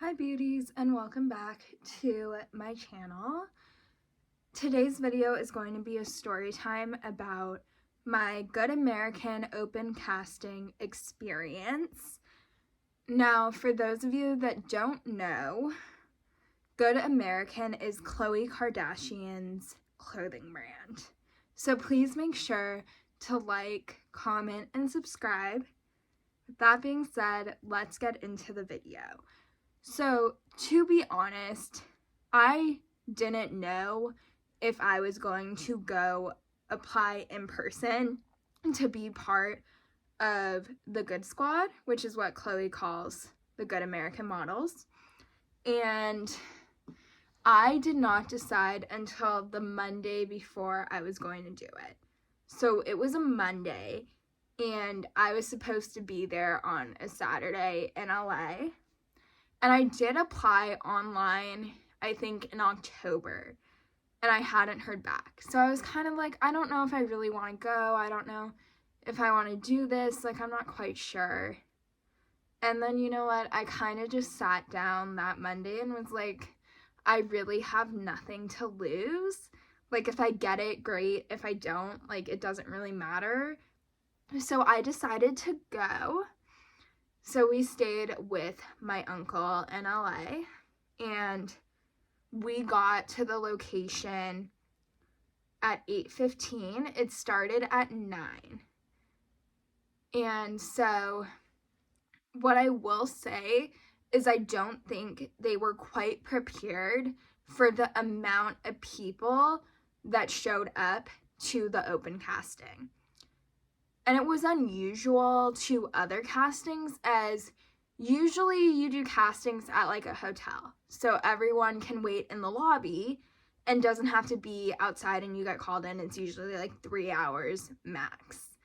Hi beauties, and welcome back to my channel. Today's video is going to be a story time about my Good American open casting experience. Now, for those of you that don't know, Good American is Khloe Kardashian's clothing brand. So please make sure to like, comment, and subscribe. With that being said, let's get into the video. So, to be honest, I didn't know if I was going to go apply in person to be part of the Good Squad, which is what Khloe calls the Good American models. And I did not decide until the Monday before I was going to do it. So it was a Monday, and I was supposed to be there on a Saturday in LA. And I did apply online, I think in October, and I hadn't heard back. So I was kind of like, I don't know if I really want to go. I don't know if I want to do this. Like, I'm not quite sure. And then, you know what? I kind of just sat down that Monday and was like, I really have nothing to lose. Like, if I get it, great. If I don't, like, it doesn't really matter. So I decided to go. So we stayed with my uncle in LA, and we got to the location at 8:15. It started at 9. And so what I will say is I don't think they were quite prepared for the amount of people that showed up to the open casting. And it was unusual to other castings, as usually you do castings at like a hotel. So everyone can wait in the lobby and doesn't have to be outside, and you get called in. It's usually like 3 hours max.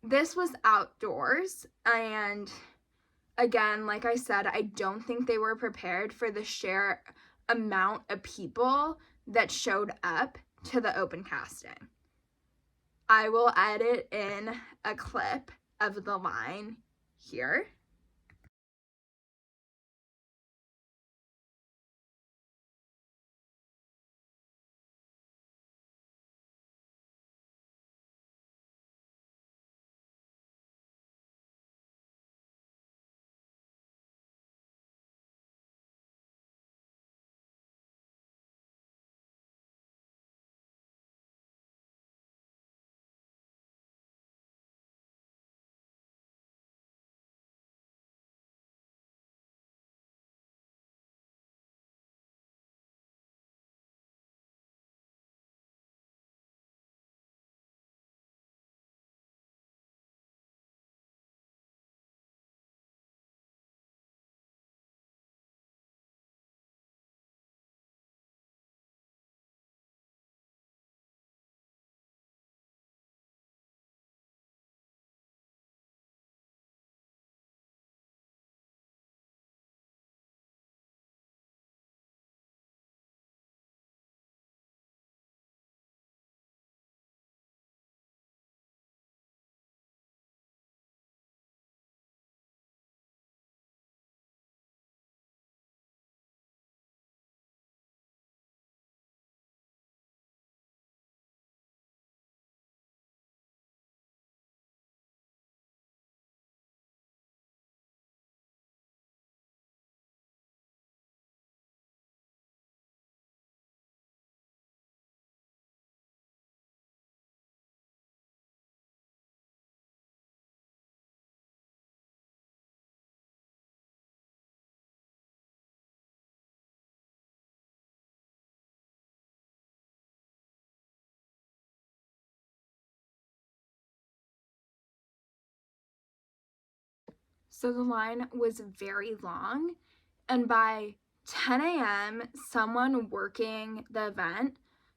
This was outdoors, and again, like I said, I don't think they were prepared for the sheer amount of people that showed up to the open casting. I will edit in a clip of the line here. So the line was very long, and by 10 a.m., someone working the event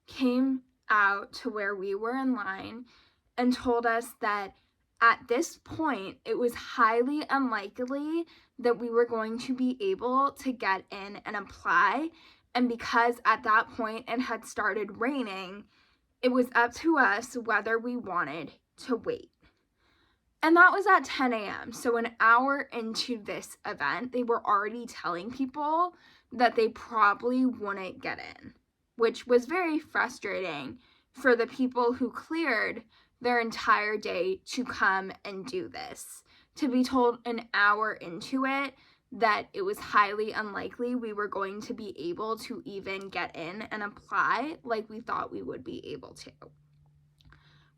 came out to where we were in line and told us that at this point, it was highly unlikely that we were going to be able to get in and apply. And because at that point it had started raining, it was up to us whether we wanted to wait. And that was at 10 a.m. So an hour into this event, they were already telling people that they probably wouldn't get in, which was very frustrating for the people who cleared their entire day to come and do this. To be told an hour into it that it was highly unlikely we were going to be able to even get in and apply like we thought we would be able to.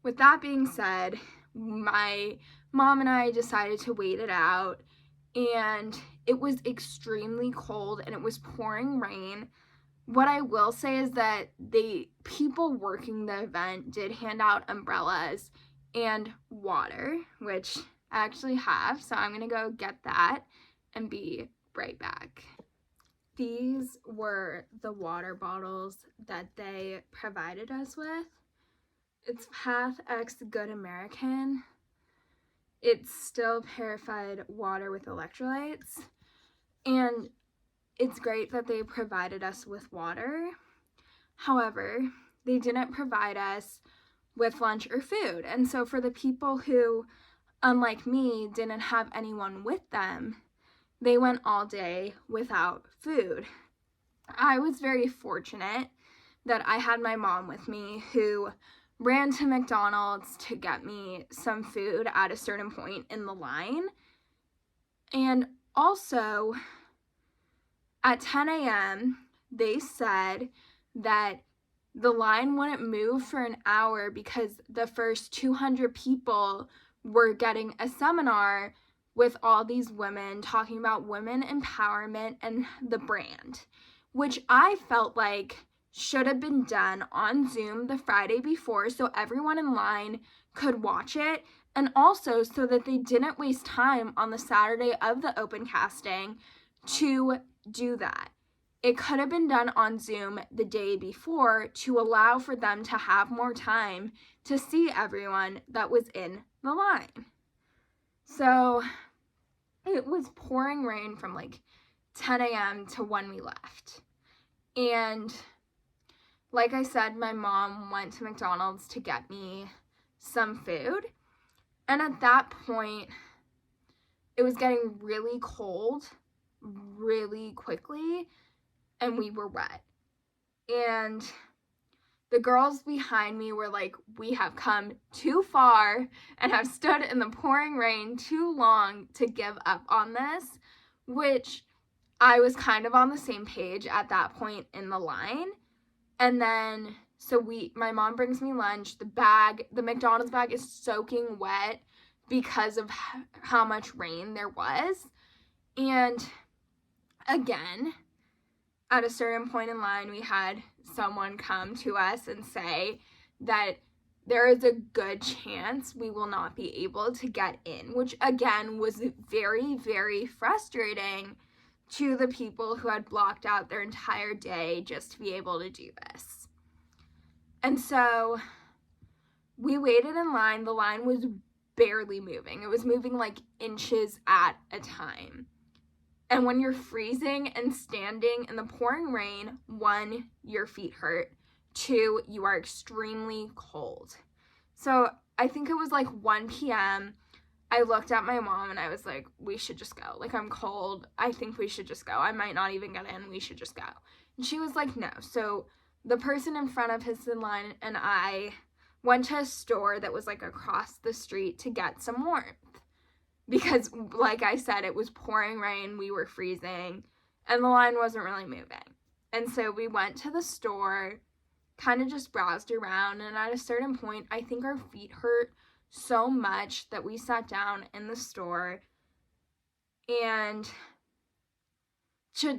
With that being said, my mom and I decided to wait it out, and it was extremely cold and it was pouring rain. What I will say is that the people working the event did hand out umbrellas and water, which I actually have, so I'm gonna go get that and be right back. These were the water bottles that they provided us with. It's Path X Good American. It's still purified water with electrolytes, and it's great that they provided us with water. However, they didn't provide us with lunch or food, and so for the people who, unlike me, didn't have anyone with them, they went all day without food. I was very fortunate that I had my mom with me, who ran to McDonald's to get me some food at a certain point in the line. And also, at 10 a.m., they said that the line wouldn't move for an hour because the first 200 people were getting a seminar with all these women talking about women empowerment and the brand, which I felt like should have been done on Zoom the Friday before so everyone in line could watch it, and also so that they didn't waste time on the Saturday of the open casting to do that. It could have been done on Zoom the day before to allow for them to have more time to see everyone that was in the line. So it was pouring rain from like 10 a.m. to when we left. And like I said, my mom went to McDonald's to get me some food. And at that point, it was getting really cold really quickly, and we were wet. And the girls behind me were like, we have come too far and have stood in the pouring rain too long to give up on this, which I was kind of on the same page at that point in the line. And then, so my mom brings me lunch. The McDonald's bag is soaking wet because of how much rain there was. And again, at a certain point in line, we had someone come to us and say that there is a good chance we will not be able to get in, which again was very, very frustrating to the people who had blocked out their entire day just to be able to do this. And so we waited in line. The line was barely moving. It was moving like inches at a time. And when you're freezing and standing in the pouring rain, 1, your feet hurt. 2, you are extremely cold. So I think it was like 1 p.m. I looked at my mom and I was like, we should just go. Like, I'm cold. I think we should just go. I might not even get in. We should just go. And she was like, no. So the person in front of us in line and I went to a store that was like across the street to get some warmth. Because, like I said, it was pouring rain. We were freezing. And the line wasn't really moving. And so we went to the store, kind of just browsed around. And at a certain point, I think our feet hurt so much that we sat down in the store and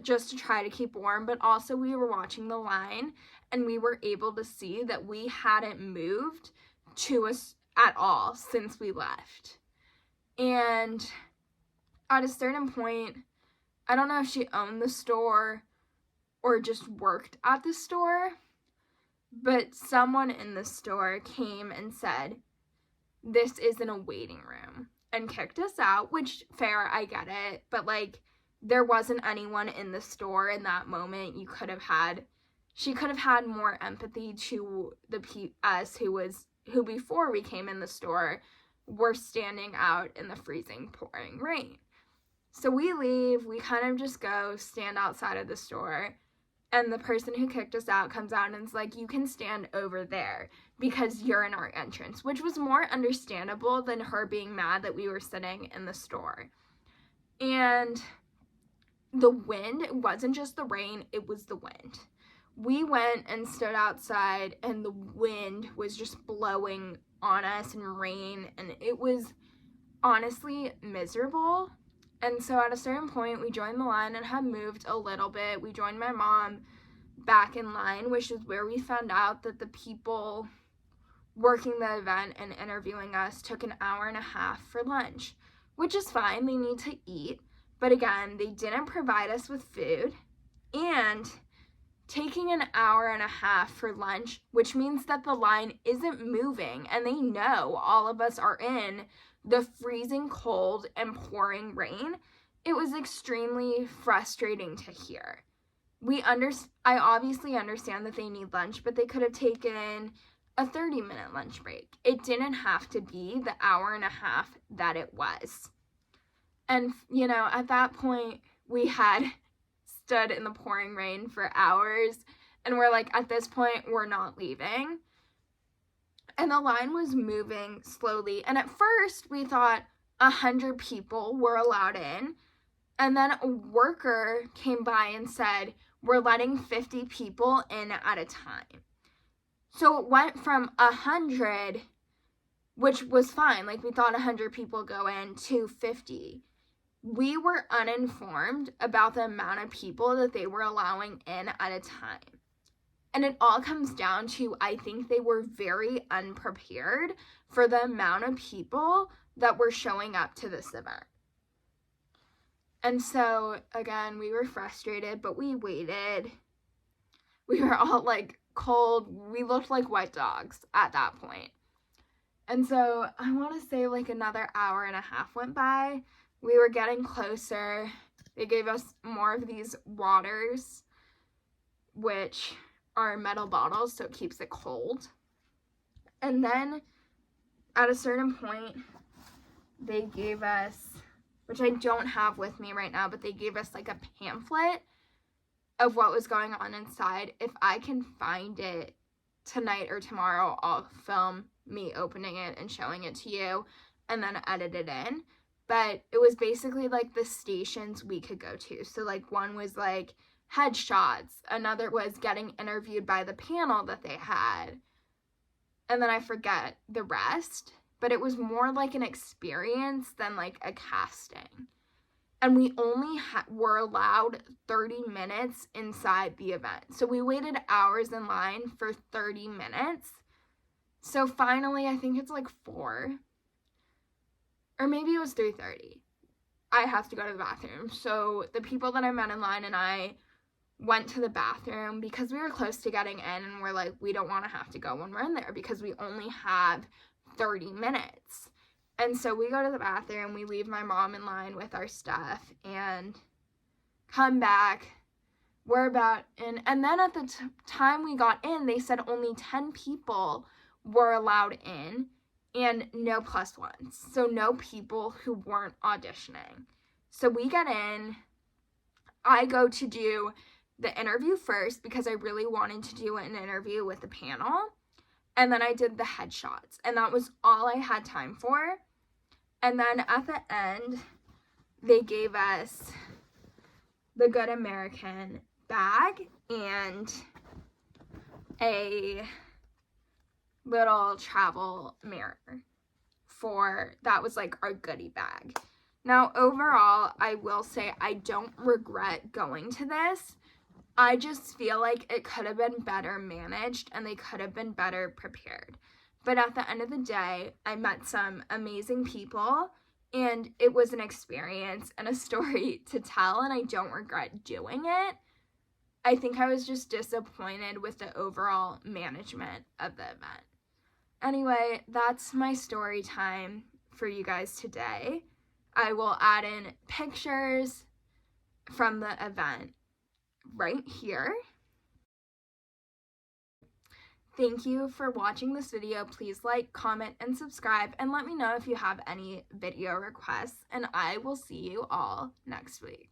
just to try to keep warm, but also we were watching the line and we were able to see that we hadn't moved to us at all since we left. And at a certain point, I don't know if she owned the store or just worked at the store, but someone in the store came and said, this isn't a waiting room, and kicked us out, which, fair, I get it, but like, there wasn't anyone in the store in that moment. She could have had more empathy to us who before we came in the store we're standing out in the freezing, pouring rain. So we leave, we kind of just go stand outside of the store, and the person who kicked us out comes out and is like, you can stand over there because you're in our entrance, which was more understandable than her being mad that we were sitting in the store. And the wind, it wasn't just the rain, it was the wind. We went and stood outside, and the wind was just blowing on us and rain, and it was honestly miserable. And so at a certain point, we joined the line and had moved a little bit. We joined my mom back in line, which is where we found out that the people working the event and interviewing us took an hour and a half for lunch, which is fine. They need to eat. But again, they didn't provide us with food, and taking an hour and a half for lunch, which means that the line isn't moving, and they know all of us are in the freezing cold and pouring rain. It was extremely frustrating to hear. I obviously understand that they need lunch, but they could have taken a 30-minute lunch break. It didn't have to be the hour and a half that it was. And, you know, at that point, we had stood in the pouring rain for hours, and we're like, at this point, we're not leaving. And the line was moving slowly, and at first, we thought 100 people were allowed in, and then a worker came by and said, we're letting 50 people in at a time. So it went from 100, which was fine, like we thought 100 people go in, to 50. We were uninformed about the amount of people that they were allowing in at a time. And it all comes down to, I think they were very unprepared for the amount of people that were showing up to this event. And so, again, we were frustrated, but we waited. We were all, like, cold. We looked like wet dogs at that point. And so, I want to say, like, another hour and a half went by. We were getting closer. They gave us more of these waters, which are metal bottles, so it keeps it cold. And then, at a certain point, they gave us, which I don't have with me right now, but they gave us like a pamphlet of what was going on inside. If I can find it tonight or tomorrow, I'll film me opening it and showing it to you and then edit it in. But it was basically like the stations we could go to. So like one was like headshots, another was getting interviewed by the panel that they had, and then I forget the rest. But it was more like an experience than like a casting. And we only were allowed 30 minutes inside the event. So we waited hours in line for 30 minutes. So finally, I think it's like 4. Or maybe it was 3:30. I have to go to the bathroom. So the people that I met in line and I went to the bathroom because we were close to getting in, and we're like, we don't want to have to go when we're in there because we only have 30 minutes. And so we go to the bathroom, we leave my mom in line with our stuff and come back. We're about in, and then at the time we got in, they said only 10 people were allowed in and no plus ones. So no people who weren't auditioning. So we get in. I go to do the interview first because I really wanted to do an interview with the panel. And then I did the headshots, and that was all I had time for. And then at the end, they gave us the Good American bag and a little travel mirror that was like our goodie bag. Now, overall, I will say I don't regret going to this. I just feel like it could have been better managed and they could have been better prepared. But at the end of the day, I met some amazing people, and it was an experience and a story to tell, and I don't regret doing it. I think I was just disappointed with the overall management of the event. Anyway, that's my story time for you guys today. I will add in pictures from the event right here. Thank you for watching this video. Please like, comment, and subscribe, and let me know if you have any video requests, and I will see you all next week.